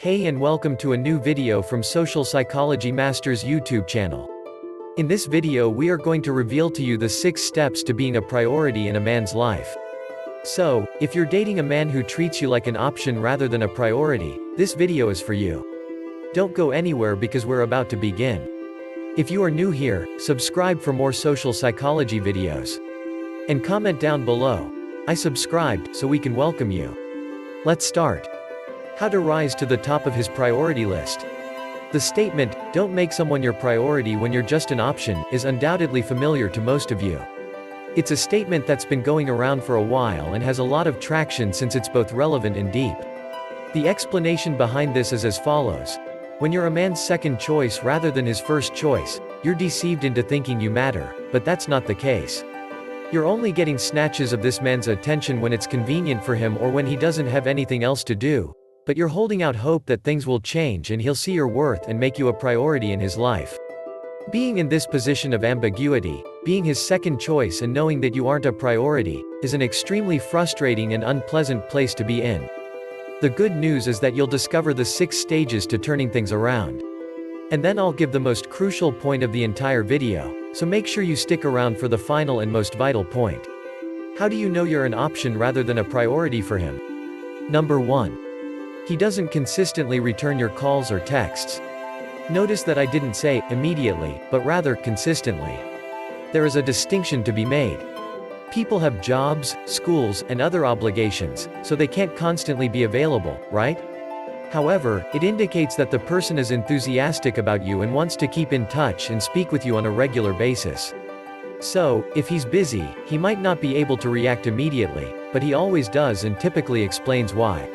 Hey and welcome to a new video from Social Psychology Masters YouTube channel. In this video we are going to reveal to you the 6 steps to being a priority in a man's life. So, if you're dating a man who treats you like an option rather than a priority, this video is for you. Don't go anywhere because we're about to begin. If you are new here, subscribe for more social psychology videos. And comment down below, "I subscribed," so we can welcome you. Let's start. How to rise to the top of his priority list. The statement, "Don't make someone your priority when you're just an option," is undoubtedly familiar to most of you. It's a statement that's been going around for a while and has a lot of traction since it's both relevant and deep. The explanation behind this is as follows. When you're a man's second choice rather than his first choice, you're deceived into thinking you matter, but that's not the case. You're only getting snatches of this man's attention when it's convenient for him or when he doesn't have anything else to do. But you're holding out hope that things will change and he'll see your worth and make you a priority in his life. Being in this position of ambiguity, being his second choice and knowing that you aren't a priority, is an extremely frustrating and unpleasant place to be in. The good news is that you'll discover the 6 stages to turning things around. And then I'll give the most crucial point of the entire video, so make sure you stick around for the final and most vital point. How do you know you're an option rather than a priority for him? Number 1. He doesn't consistently return your calls or texts. Notice that I didn't say immediately, but rather consistently. There is a distinction to be made. People have jobs, schools, and other obligations, so they can't constantly be available, right? However, it indicates that the person is enthusiastic about you and wants to keep in touch and speak with you on a regular basis. So, if he's busy, he might not be able to react immediately, but he always does and typically explains why.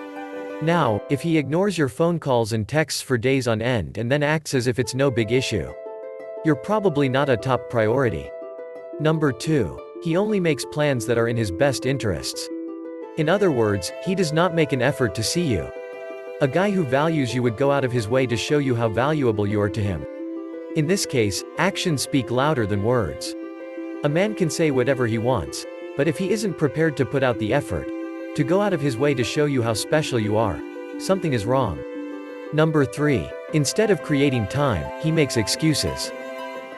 Now, if he ignores your phone calls and texts for days on end and then acts as if it's no big issue, you're probably not a top priority. Number 2. He only makes plans that are in his best interests. In other words, he does not make an effort to see you. A guy who values you would go out of his way to show you how valuable you are to him. In this case, actions speak louder than words. A man can say whatever he wants, but if he isn't prepared to put out the effort, to go out of his way to show you how special you are, something is wrong. Number 3. Instead of creating time, he makes excuses.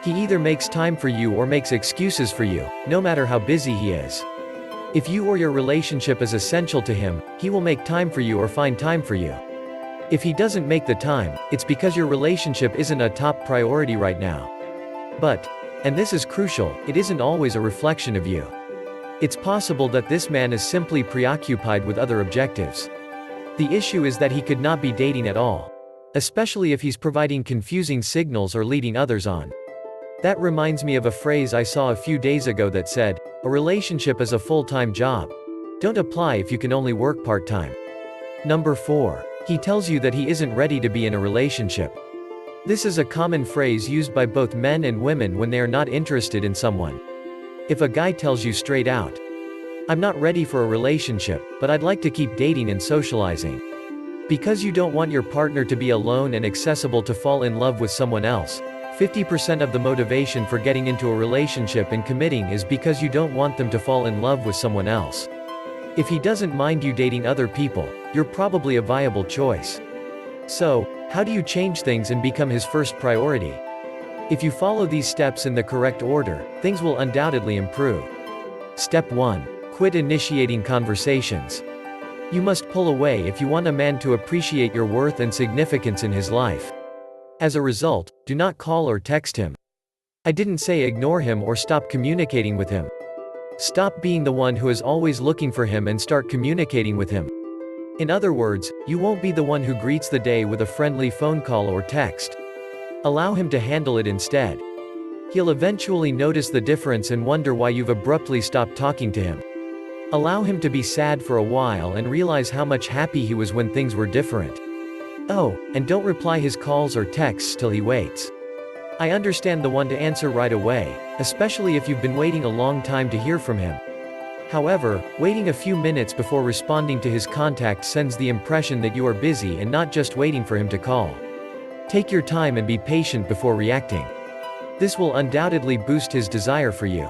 He either makes time for you or makes excuses for you, no matter how busy he is. If you or your relationship is essential to him, he will make time for you or find time for you. If he doesn't make the time, it's because your relationship isn't a top priority right now. But, and this is crucial, it isn't always a reflection of you. It's possible that this man is simply preoccupied with other objectives. The issue is that he could not be dating at all. Especially if he's providing confusing signals or leading others on. That reminds me of a phrase I saw a few days ago that said, "A relationship is a full-time job. Don't apply if you can only work part-time." Number 4. He tells you that he isn't ready to be in a relationship. This is a common phrase used by both men and women when they are not interested in someone. If a guy tells you straight out, "I'm not ready for a relationship, but I'd like to keep dating and socializing," because you don't want your partner to be alone and accessible to fall in love with someone else, 50% of the motivation for getting into a relationship and committing is because you don't want them to fall in love with someone else. If he doesn't mind you dating other people, you're probably a viable choice. So, how do you change things and become his first priority? If you follow these steps in the correct order, things will undoubtedly improve. Step 1. Quit initiating conversations. You must pull away if you want a man to appreciate your worth and significance in his life. As a result, do not call or text him. I didn't say ignore him or stop communicating with him. Stop being the one who is always looking for him and start communicating with him. In other words, you won't be the one who greets the day with a friendly phone call or text. Allow him to handle it instead. He'll eventually notice the difference and wonder why you've abruptly stopped talking to him. Allow him to be sad for a while and realize how much happy he was when things were different. Oh, and don't reply his calls or texts till he waits. I understand the one to answer right away, especially if you've been waiting a long time to hear from him. However, waiting a few minutes before responding to his contact sends the impression that you are busy and not just waiting for him to call. Take your time and be patient before reacting. This will undoubtedly boost his desire for you.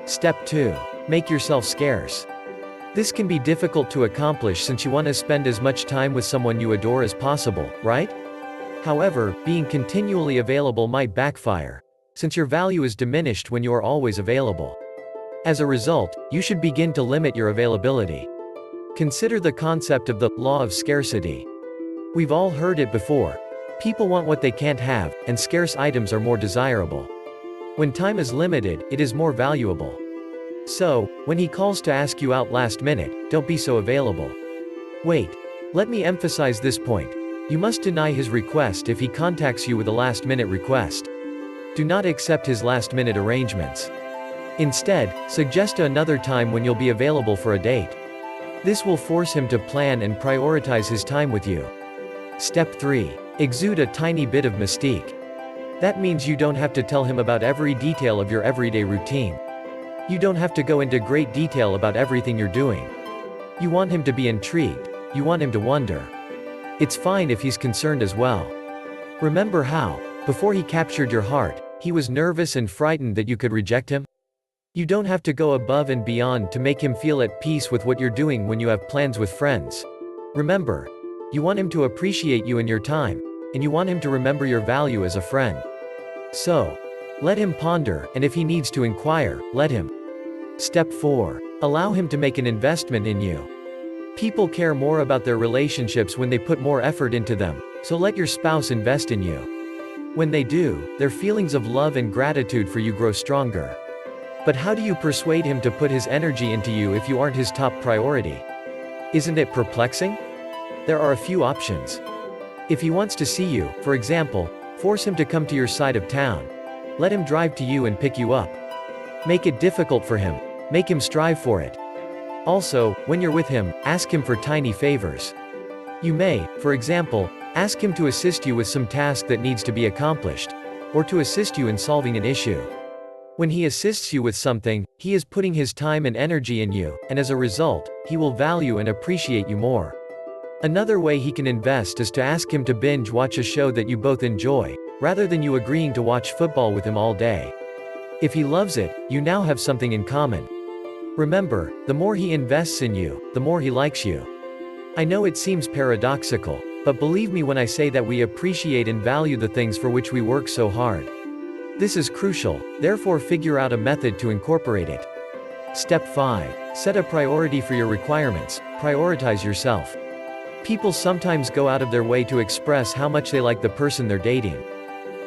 Step 2. Make yourself scarce. This can be difficult to accomplish since you want to spend as much time with someone you adore as possible, right? However, being continually available might backfire, since your value is diminished when you are always available. As a result, you should begin to limit your availability. Consider the concept of the law of scarcity. We've all heard it before. People want what they can't have, and scarce items are more desirable. When time is limited, it is more valuable. So, when he calls to ask you out last minute, don't be so available. Wait. Let me emphasize this point. You must deny his request if he contacts you with a last-minute request. Do not accept his last-minute arrangements. Instead, suggest another time when you'll be available for a date. This will force him to plan and prioritize his time with you. Step 3. Exude a tiny bit of mystique. That means you don't have to tell him about every detail of your everyday routine. You don't have to go into great detail about everything you're doing. You want him to be intrigued. You want him to wonder. It's fine if he's concerned as well. Remember how, before he captured your heart, he was nervous and frightened that you could reject him? You don't have to go above and beyond to make him feel at peace with what you're doing when you have plans with friends. Remember, you want him to appreciate you and your time, and you want him to remember your value as a friend. So, let him ponder, and if he needs to inquire, let him. Step 4. Allow him to make an investment in you. People care more about their relationships when they put more effort into them, so let your spouse invest in you. When they do, their feelings of love and gratitude for you grow stronger. But how do you persuade him to put his energy into you if you aren't his top priority? Isn't it perplexing? There are a few options. If he wants to see you, for example, force him to come to your side of town. Let him drive to you and pick you up. Make it difficult for him. Make him strive for it. Also, when you're with him, ask him for tiny favors. You may, for example, ask him to assist you with some task that needs to be accomplished, or to assist you in solving an issue. When he assists you with something, he is putting his time and energy in you, and as a result, he will value and appreciate you more. Another way he can invest is to ask him to binge watch a show that you both enjoy, rather than you agreeing to watch football with him all day. If he loves it, you now have something in common. Remember, the more he invests in you, the more he likes you. I know it seems paradoxical, but believe me when I say that we appreciate and value the things for which we work so hard. This is crucial, therefore figure out a method to incorporate it. Step 5. Set a priority for your requirements. Prioritize yourself. People sometimes go out of their way to express how much they like the person they're dating.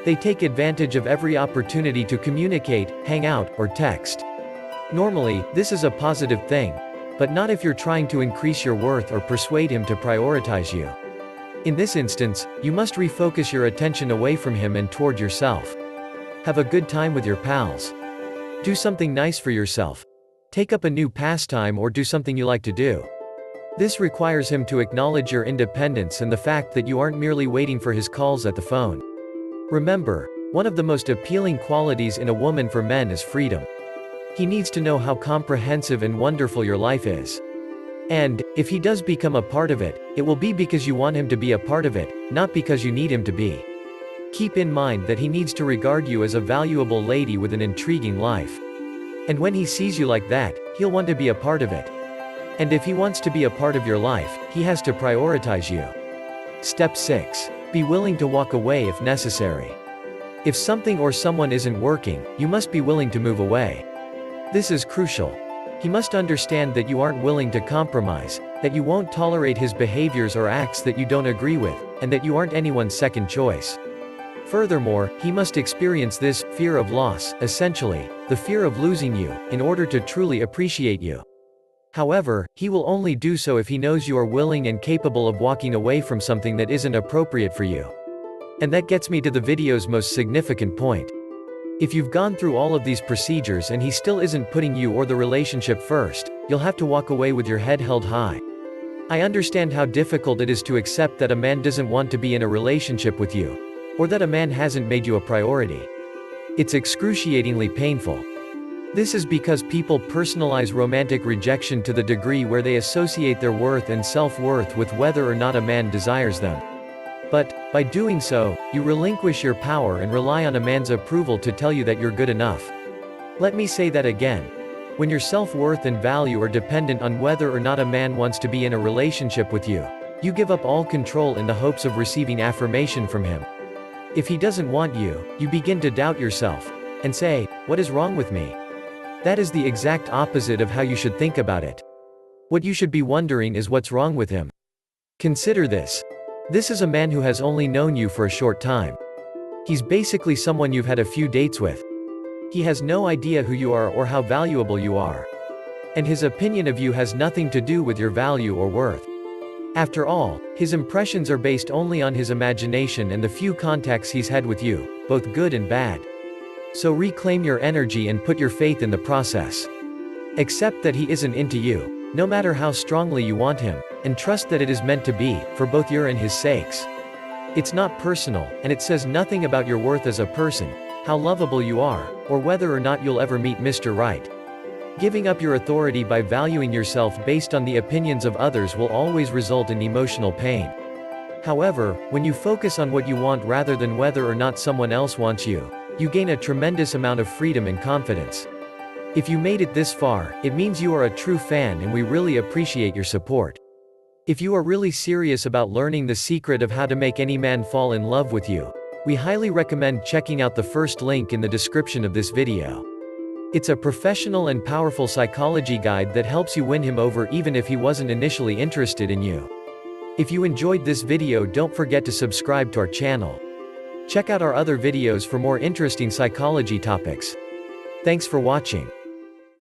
They take advantage of every opportunity to communicate, hang out, or text. Normally, this is a positive thing, but not if you're trying to increase your worth or persuade him to prioritize you. In this instance, you must refocus your attention away from him and toward yourself. Have a good time with your pals. Do something nice for yourself. Take up a new pastime or do something you like to do. This requires him to acknowledge your independence and the fact that you aren't merely waiting for his calls at the phone. Remember, one of the most appealing qualities in a woman for men is freedom. He needs to know how comprehensive and wonderful your life is. And, if he does become a part of it, it will be because you want him to be a part of it, not because you need him to be. Keep in mind that he needs to regard you as a valuable lady with an intriguing life. And when he sees you like that, he'll want to be a part of it. And if he wants to be a part of your life, he has to prioritize you. Step 6. Be willing to walk away if necessary. If something or someone isn't working, you must be willing to move away. This is crucial. He must understand that you aren't willing to compromise, that you won't tolerate his behaviors or acts that you don't agree with, and that you aren't anyone's second choice. Furthermore, he must experience this fear of loss, essentially, the fear of losing you, in order to truly appreciate you. However, he will only do so if he knows you are willing and capable of walking away from something that isn't appropriate for you. And that gets me to the video's most significant point. If you've gone through all of these procedures and he still isn't putting you or the relationship first, you'll have to walk away with your head held high. I understand how difficult it is to accept that a man doesn't want to be in a relationship with you, or that a man hasn't made you a priority. It's excruciatingly painful. This is because people personalize romantic rejection to the degree where they associate their worth and self-worth with whether or not a man desires them. But, by doing so, you relinquish your power and rely on a man's approval to tell you that you're good enough. Let me say that again. When your self-worth and value are dependent on whether or not a man wants to be in a relationship with you, you give up all control in the hopes of receiving affirmation from him. If he doesn't want you, you begin to doubt yourself, and say, "What is wrong with me?" That is the exact opposite of how you should think about it. What you should be wondering is what's wrong with him. Consider this. This is a man who has only known you for a short time. He's basically someone you've had a few dates with. He has no idea who you are or how valuable you are. And his opinion of you has nothing to do with your value or worth. After all, his impressions are based only on his imagination and the few contacts he's had with you, both good and bad. So reclaim your energy and put your faith in the process. Accept that he isn't into you, no matter how strongly you want him, and trust that it is meant to be, for both your and his sakes. It's not personal, and it says nothing about your worth as a person, how lovable you are, or whether or not you'll ever meet Mr. Right. Giving up your authority by valuing yourself based on the opinions of others will always result in emotional pain. However, when you focus on what you want rather than whether or not someone else wants you, you gain a tremendous amount of freedom and confidence. If you made it this far, it means you are a true fan and we really appreciate your support. If you are really serious about learning the secret of how to make any man fall in love with you, we highly recommend checking out the first link in the description of this video. It's a professional and powerful psychology guide that helps you win him over even if he wasn't initially interested in you. If you enjoyed this video, don't forget to subscribe to our channel. Check out our other videos for more interesting psychology topics. Thanks for watching.